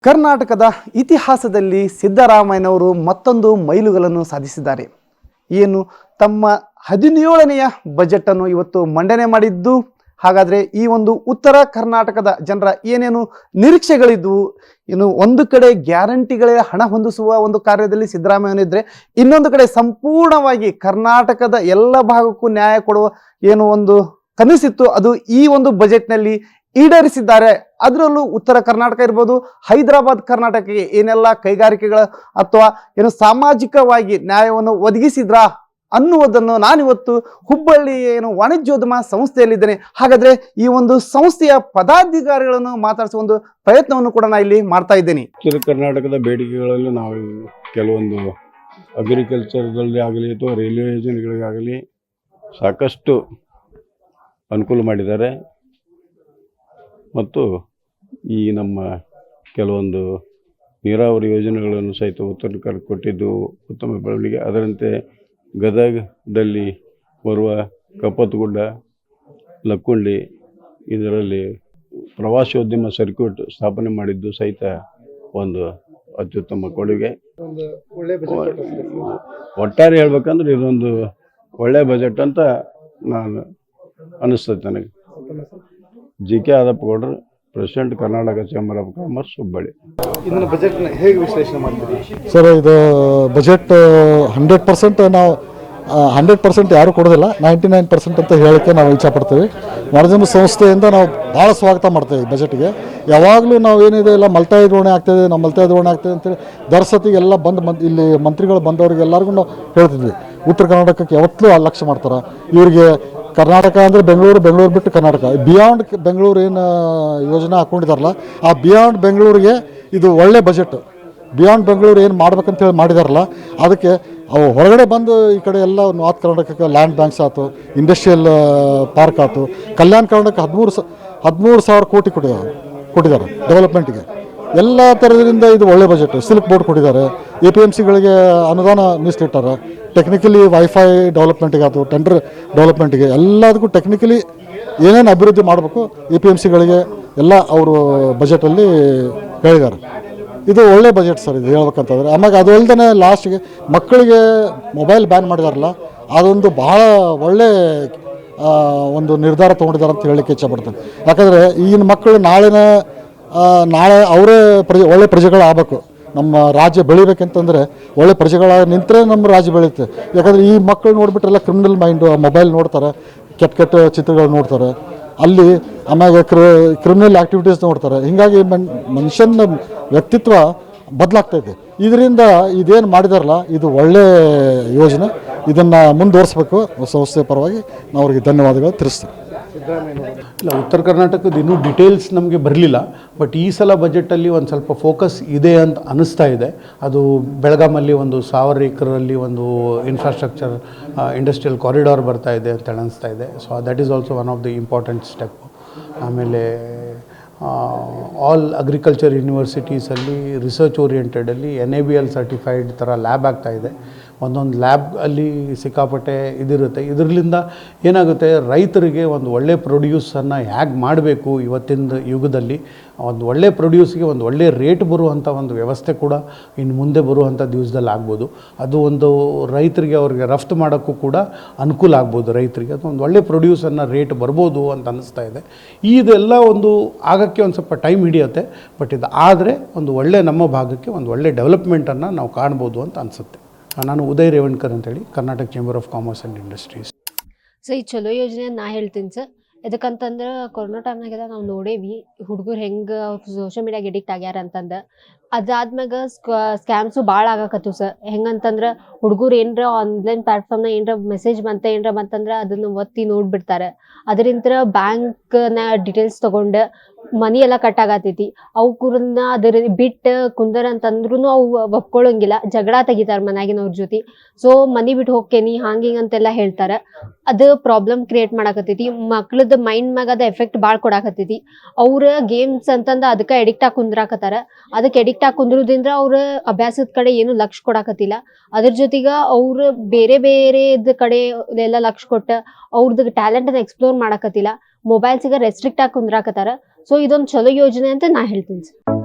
ಕರ್ನಾಟಕದ ಇತಿಹಾಸದಲ್ಲಿ ಸಿದ್ದರಾಮಯ್ಯನವರು ಮತ್ತೊಂದು ಮೈಲುಗಲ್ಲನ್ನು ಸಾಧಿಸಿದ್ದಾರೆ. ಏನು ತಮ್ಮ 17ನೆಯ ಬಜೆಟನ್ನು ಇವತ್ತು ಮಂಡನೆ ಮಾಡಿದ್ದು. ಹಾಗಾದರೆ ಈ ಒಂದು ಉತ್ತರ ಕರ್ನಾಟಕದ ಜನರ ಏನೇನು ನಿರೀಕ್ಷೆಗಳಿದ್ವು, ಇನ್ನು ಒಂದು ಕಡೆ ಗ್ಯಾರಂಟಿಗಳೇ ಹಣ ಹೊಂದಿಸುವ ಒಂದು ಕಾರ್ಯದಲ್ಲಿ ಸಿದ್ದರಾಮಯ್ಯನಿದ್ರೆ, ಇನ್ನೊಂದು ಕಡೆ ಸಂಪೂರ್ಣವಾಗಿ ಕರ್ನಾಟಕದ ಎಲ್ಲ ಭಾಗಕ್ಕೂ ನ್ಯಾಯ ಕೊಡುವ ಏನು ಒಂದು ಕನಸಿತ್ತು ಅದು ಈ ಒಂದು ಬಜೆಟ್ನಲ್ಲಿ ಈಡೇರಿಸಿದ್ದಾರೆ. ಅದರಲ್ಲೂ ಉತ್ತರ ಕರ್ನಾಟಕ ಇರ್ಬೋದು, ಹೈದರಾಬಾದ್ ಕರ್ನಾಟಕಕ್ಕೆ ಏನೆಲ್ಲ ಕೈಗಾರಿಕೆಗಳ ಅಥವಾ ಏನು ಸಾಮಾಜಿಕವಾಗಿ ನ್ಯಾಯವನ್ನು ಒದಗಿಸಿದ್ರ ಅನ್ನುವುದನ್ನು ನಾನಿವತ್ತು ಹುಬ್ಬಳ್ಳಿ ಏನು ವಾಣಿಜ್ಯೋದ್ಯಮ ಸಂಸ್ಥೆಯಲ್ಲಿದ್ದೇನೆ. ಹಾಗಾದ್ರೆ ಈ ಒಂದು ಸಂಸ್ಥೆಯ ಪದಾಧಿಕಾರಿಗಳನ್ನು ಮಾತಾಡಿಸುವ ಒಂದು ಪ್ರಯತ್ನವನ್ನು ಕೂಡ ನಾನು ಇಲ್ಲಿ ಮಾಡ್ತಾ ಇದ್ದೇನೆ. ಉತ್ತರ ಕರ್ನಾಟಕದ ಬೇಡಿಕೆಗಳಲ್ಲಿ ನಾವು ಕೆಲವೊಂದು ಅಗ್ರಿಕಲ್ಚರ್ದಲ್ಲಿ ಆಗಲಿ ಅಥವಾ ರೈಲ್ವೆ ಯೋಜನೆಗಳಿಗಾಗಲಿ ಸಾಕಷ್ಟು ಅನುಕೂಲ ಮಾಡಿದ್ದಾರೆ. ಮತ್ತು ಈ ನಮ್ಮ ಕೆಲವೊಂದು ನೀರಾವರಿ ಯೋಜನೆಗಳನ್ನು ಸಹಿತ ಉತ್ತರ ಕರ್ನಾಟಕ ಕೊಟ್ಟಿದ್ದು ಉತ್ತಮ ಬೆಳವಣಿಗೆ. ಅದರಂತೆ ಗದಗದಲ್ಲಿ ಬರುವ ಕಪ್ಪತ್ತಗುಡ್ಡ, ಲಕ್ಕುಂಡಿ ಇದರಲ್ಲಿ ಪ್ರವಾಸೋದ್ಯಮ ಸರ್ಕ್ಯೂಟ್ ಸ್ಥಾಪನೆ ಮಾಡಿದ್ದು ಸಹಿತ ಒಂದು ಅತ್ಯುತ್ತಮ ಕೊಡುಗೆ. ಒಟ್ಟಾರೆ ಹೇಳ್ಬೇಕಂದ್ರೆ ಇದೊಂದು ಒಳ್ಳೆಯ ಬಜೆಟ್ ಅಂತ ನಾನು ಅನ್ನಿಸ್ತದೆ ನನಗೆ. ಜಿ.ಕೆ. ಆದಪ್ಪಗೌಡರು, president Karnataka chamber of commerce, Hubballi. ಇದನ್ನು ಬಜೆಟ್ನ ಹೇಗೆ ವಿಶ್ಲೇಷಣೆ ಮಾಡ್ತೀರಿ ಸರ್? ಇದು ಬಜೆಟ್ 100% ನಾವು 100% ಯಾರು ಕೊಡೋದಿಲ್ಲ, 99% ಅಂತ ಹೇಳೋಕ್ಕೆ ನಾವು ಇಚ್ಛಪಡ್ತೀವಿ. ವಾಣಿಜ್ಯೋದ್ಯಮ ಸಂಸ್ಥೆಯಿಂದ ನಾವು ಭಾಳ ಸ್ವಾಗತ ಮಾಡ್ತೇವೆ ಈ ಬಜೆಟ್ಗೆ. ಯಾವಾಗಲೂ ನಾವು ಏನಿದೆ ಎಲ್ಲ ಮಲ್ತಾಯಿ ಧೋರಣೆ ಆಗ್ತಾಯಿದೆ, ನಾವು ಮಲ್ತಾಯಿ ಧೋರಣೆ ಆಗ್ತಾಯಿದೆ ಅಂತೇಳಿ ದರ್ಸತಿಗೆ ಎಲ್ಲ ಇಲ್ಲಿ ಮಂತ್ರಿಗಳು ಬಂದವ್ರಿಗೆ ಎಲ್ಲರಿಗೂ ನಾವು ಹೇಳ್ತಿದ್ವಿ. ಉತ್ತರ ಕರ್ನಾಟಕಕ್ಕೆ ಯಾವತ್ತೂ ಲಕ್ಷ್ಯ ಮಾಡ್ತಾರೆ. ಇವರಿಗೆ ಕರ್ನಾಟಕ ಅಂದರೆ ಬೆಂಗಳೂರು ಬಿಟ್ಟು ಕರ್ನಾಟಕ, ಬಿಯಾಂಡ್ ಬೆಂಗಳೂರು ಏನು ಯೋಜನೆ ಹಾಕ್ಕೊಂಡಿದಾರಲ್ಲ, ಆ ಬಿಯಾಂಡ್ ಬೆಂಗಳೂರಿಗೆ ಇದು ಒಳ್ಳೆ ಬಜೆಟ್. ಬಿಯಾಂಡ್ ಬೆಂಗಳೂರು ಏನು ಮಾಡ್ಬೇಕಂತೇಳಿ ಮಾಡಿದಾರಲ್ಲ, ಅದಕ್ಕೆ ಅವು ಹೊರಗಡೆ ಬಂದು ಈ ಕಡೆ ಎಲ್ಲ ನಾರ್ತ್ ಕರ್ನಾಟಕಕ್ಕೆ ಲ್ಯಾಂಡ್ ಬ್ಯಾಂಕ್ಸ್ ಆಯ್ತು, ಇಂಡಸ್ಟ್ರಿಯಲ್ ಪಾರ್ಕ್ ಆಯ್ತು, ಕಲ್ಯಾಣ ಕರ್ನಾಟಕ 13,000 ಕೋಟಿ ಕೊಟ್ಟಿದ್ದಾರೆ ಡೆವಲಪ್ಮೆಂಟ್ಗೆ. ಎಲ್ಲ ಥರದಿಂದ ಇದು ಒಳ್ಳೆ ಬಜೆಟ್. ಸಿಲ್ಕ್ ಬೋರ್ಡ್ ಕೊಟ್ಟಿದ್ದಾರೆ, APMCಗಳಿಗೆ ಅನುದಾನ ಮೀಸಲಿಟ್ಟಾರೆ. ಟೆಕ್ನಿಕಲಿ ವೈಫೈ ಡೆವಲಪ್ಮೆಂಟಿಗೆ ಆಯ್ತು, ಟೆಂಡರ್ ಡೆವಲಪ್ಮೆಂಟಿಗೆ, ಎಲ್ಲದಕ್ಕೂ ಟೆಕ್ನಿಕಲಿ ಏನೇನು ಅಭಿವೃದ್ಧಿ ಮಾಡಬೇಕು APMCಗಳಿಗೆ ಎಲ್ಲ ಅವರು ಬಜೆಟಲ್ಲಿ ಹೇಳಿದ್ದಾರೆ. ಇದು ಒಳ್ಳೆ ಬಜೆಟ್ ಸರ್ ಇದು ಹೇಳ್ಬೇಕಂತಂದರೆ. ಆಮೇಲೆ ಅದು ಅಲ್ಲದೆ ಲಾಸ್ಟಿಗೆ ಮಕ್ಕಳಿಗೆ ಮೊಬೈಲ್ ಬ್ಯಾನ್ ಮಾಡಿದಾರಲ್ಲ, ಅದೊಂದು ಬಹಳ ಒಳ್ಳೆ ಒಂದು ನಿರ್ಧಾರ ತೊಗೊಂಡಿದ್ದಾರೆ ಅಂತ ಹೇಳಲಿಕ್ಕೆ ಇಚ್ಛಪಡ್ತೇನೆ. ಯಾಕಂದರೆ ಈಗಿನ ಮಕ್ಕಳು ನಾಳೆ ಅವರೇ ಒಳ್ಳೆ ಪ್ರಜೆಗಳಾಗಬೇಕು. ನಮ್ಮ ರಾಜ್ಯ ಬೆಳಿಬೇಕಂತಂದರೆ ಒಳ್ಳೆ ಪ್ರಜೆಗಳಾಗಿ ನಿಂತರೆ ನಮ್ಮ ರಾಜ್ಯ ಬೆಳೆಯುತ್ತೆ. ಯಾಕಂದರೆ ಈ ಮಕ್ಕಳು ನೋಡಿಬಿಟ್ರೆಲ್ಲ ಕ್ರಿಮಿನಲ್ ಮೈಂಡು, ಮೊಬೈಲ್ ನೋಡ್ತಾರೆ, ಕೆಟ್ಟ ಚಿತ್ರಗಳು ನೋಡ್ತಾರೆ, ಅಲ್ಲಿ ಆಮೇಲೆ ಕ್ರಿಮಿನಲ್ ಆ್ಯಕ್ಟಿವಿಟೀಸ್ ನೋಡ್ತಾರೆ. ಹೀಗಾಗಿ ಮನುಷ್ಯನ ವ್ಯಕ್ತಿತ್ವ ಬದಲಾಗ್ತೈತೆ. ಇದರಿಂದ ಇದೇನು ಮಾಡಿದಾರಲ್ಲ ಇದು ಒಳ್ಳೆ ಯೋಜನೆ. ಇದನ್ನು ಮುಂದುವರಿಸಬೇಕು. ಸಂಸ್ಥೆ ಪರವಾಗಿ ನಾವು ಅವರಿಗೆ ಧನ್ಯವಾದಗಳು ತಿಳಿಸ್ತೀವಿ. ಇಲ್ಲ, ಉತ್ತರ ಕರ್ನಾಟಕದ ಇನ್ನೂ ಡೀಟೇಲ್ಸ್ ನಮಗೆ ಬರಲಿಲ್ಲ. ಬಟ್ ಈ ಸಲ ಬಜೆಟಲ್ಲಿ ಒಂದು ಸ್ವಲ್ಪ ಫೋಕಸ್ ಇದೆ ಅಂತ ಅನ್ನಿಸ್ತಾ ಇದೆ. ಅದು ಬೆಳಗಾಮಲ್ಲಿ 1,000 ಎಕರಲ್ಲಿ ಒಂದು ಇನ್ಫ್ರಾಸ್ಟ್ರಕ್ಚರ್ ಇಂಡಸ್ಟ್ರಿಯಲ್ ಕಾರಿಡಾರ್ ಬರ್ತಾ ಇದೆ ಅಂತ ಅನ್ನಿಸ್ತಾ ಇದೆ. So that is also one of the important step. ಆಮೇಲೆ ಆಲ್ ಅಗ್ರಿಕಲ್ಚರ್ ಯೂನಿವರ್ಸಿಟೀಸಲ್ಲಿ ರಿಸರ್ಚ್ ಓರಿಯೆಂಟೆಡಲ್ಲಿ NABL ಸರ್ಟಿಫೈಡ್ ಥರ ಲ್ಯಾಬ್ ಆಗ್ತಾಯಿದೆ. ಒಂದೊಂದು ಲ್ಯಾಬ್ ಅಲ್ಲಿ ಸಿಕ್ಕಾಪಟ್ಟೆ ಇದಿರುತ್ತೆ. ಇದರಿಂದ ಏನಾಗುತ್ತೆ, ರೈತರಿಗೆ ಒಂದು ಒಳ್ಳೆ ಪ್ರೊಡ್ಯೂಸನ್ನು ಹೇಗೆ ಮಾಡಬೇಕು ಇವತ್ತಿನ ಯುಗದಲ್ಲಿ, ಒಂದು ಒಳ್ಳೆ ಪ್ರೊಡ್ಯೂಸ್ಗೆ ಒಂದು ಒಳ್ಳೆ ರೇಟ್ ಬರುವಂಥ ಒಂದು ವ್ಯವಸ್ಥೆ ಕೂಡ ಇನ್ನು ಮುಂದೆ ಬರುವಂಥ ದಿವಸದಲ್ಲಿ ಆಗ್ಬೋದು. ಅದು ಒಂದು ರೈತರಿಗೆ ಅವ್ರಿಗೆ ರಫ್ತು ಮಾಡೋಕ್ಕೂ ಕೂಡ ಅನುಕೂಲ ಆಗ್ಬೋದು. ರೈತರಿಗೆ ಅದು ಒಂದು ಒಳ್ಳೆ ಪ್ರೊಡ್ಯೂಸನ್ನು ರೇಟ್ ಬರ್ಬೋದು ಅಂತ ಅನ್ನಿಸ್ತಾ ಇದೆ. ಇದೆಲ್ಲ ಒಂದು ಆಗೋಕ್ಕೆ ಒಂದು ಸ್ವಲ್ಪ ಟೈಮ್ ಹಿಡಿಯುತ್ತೆ. ಬಟ್ ಇದು ಆದರೆ ಒಂದು ಒಳ್ಳೆ ನಮ್ಮ ಭಾಗಕ್ಕೆ ಒಂದು ಒಳ್ಳೆ ಡೆವಲಪ್ಮೆಂಟನ್ನು ನಾವು ಕಾಣ್ಬೋದು ಅಂತ ಅನಿಸುತ್ತೆ. ನಾನು ಉದಯ್ ರೇವಣ್ಕರ್ ಅಂತೇಳಿ, Karnataka chamber of commerce and industries. So ಈ ಚಲೋ ಯೋಜನೆ ನಾ ಹೇಳ್ತೀನಿ ಸರ್. ಎದಕ್ಕಂತಂದ್ರೆ ಕೊರೋನಾ ಟೈಮ್ನಾಗೆಲ್ಲ ನಾವು ನೋಡೇವಿ ಹುಡುಗರು ಹೆಂಗೆ ಸೋಷಿಯಲ್ ಮೀಡಿಯಾಗೆ ಎಡಿಕ್ಟ್ ಆಗ್ಯಾರ ಅಂತಂದು. ಅದಾದ್ಮ್ಯಾಗ ಸ್ಕ್ಯಾಮ್ಸು ಭಾಳ ಆಗಾಕತ್ತು ಸರ್. ಹೆಂಗಂತಂದ್ರೆ ಹುಡುಗರು ಏನರ ಆನ್ಲೈನ್ ಪ್ಲಾಟ್ಫಾರ್ಮ್ನ ಏನರ ಮೆಸೇಜ್ ಬಂತಂದ್ರೆ ಅದನ್ನು ಒತ್ತಿ ನೋಡ್ಬಿಡ್ತಾರೆ. ಅದರಿಂದ ಬ್ಯಾಂಕ್ನ ಡೀಟೇಲ್ಸ್ ತೊಗೊಂಡು ಮನಿ ಎಲ್ಲ ಕಟ್ ಆಗತೈತಿ. ಅವ್ಕೂರನ್ನ ಅದ್ರ ಬಿಟ್ಟು ಕುಂದರ್ ಅಂತಂದ್ರೂ ಅವು ಒಪ್ಕೊಳ್ಳೋಂಗಿಲ್ಲ, ಜಗಳ ತೆಗಿತಾರೆ ಮನ್ಯಾಗಿನವ್ರ ಜೊತೆ. ಸೊ ಮನಿ ಬಿಟ್ಟು ಹೋಗ್ತೇನಿ ಹಿಂಗೆ ಅಂತೆಲ್ಲ ಹೇಳ್ತಾರೆ. ಅದು ಪ್ರಾಬ್ಲಮ್ ಕ್ರಿಯೇಟ್ ಮಾಡಾಕತ್ತೈತಿ. ಮಕ್ಳದ ಮೈಂಡ್ ಮ್ಯಾಗ ಅದು ಎಫೆಕ್ಟ್ ಭಾಳ ಕೊಡಾಕತ್ತೈತಿ. ಅವ್ರ ಗೇಮ್ಸ್ ಅಂತಂದು ಅದಕ್ಕೆ ಎಡಿಕ್ಟ್ ಆಗಿ ಕುಂದ್ರಾಕತ್ತಾರ. ಅದಕ್ಕೆ ಎಡಿಕ್ಟ್ ಆಗಿ ಕುಂದ್ರೋದ್ರಿಂದ ಅವ್ರ ಅಭ್ಯಾಸದ ಕಡೆ ಏನು ಲಕ್ಷ್ಯ ಕೊಡಾಕತ್ತಿಲ್ಲ. ಅದ್ರ ಜೊತೆಗೆ ಅವ್ರು ಬೇರೆ ಕಡೆ ಎಲ್ಲ ಲಕ್ಷ್ಯ ಕೊಟ್ಟು ಅವ್ರದ್ದು ಟ್ಯಾಲೆಂಟನ್ನು ಎಕ್ಸ್ಪ್ಲೋರ್ ಮಾಡಾಕತ್ತಿಲ್ಲ. ಮೊಬೈಲ್ಸಿಗೆ ರೆಸ್ಟ್ರಿಕ್ಟ್ ಆಗಿ ಕುಂದ್ರಾಕತ್ತಾರ. ಸೊ ಇದೊಂದು ಚಲೋ ಯೋಜನೆ ಅಂತ ನಾ ಹೇಳ್ತೀನಿ ಸರ್.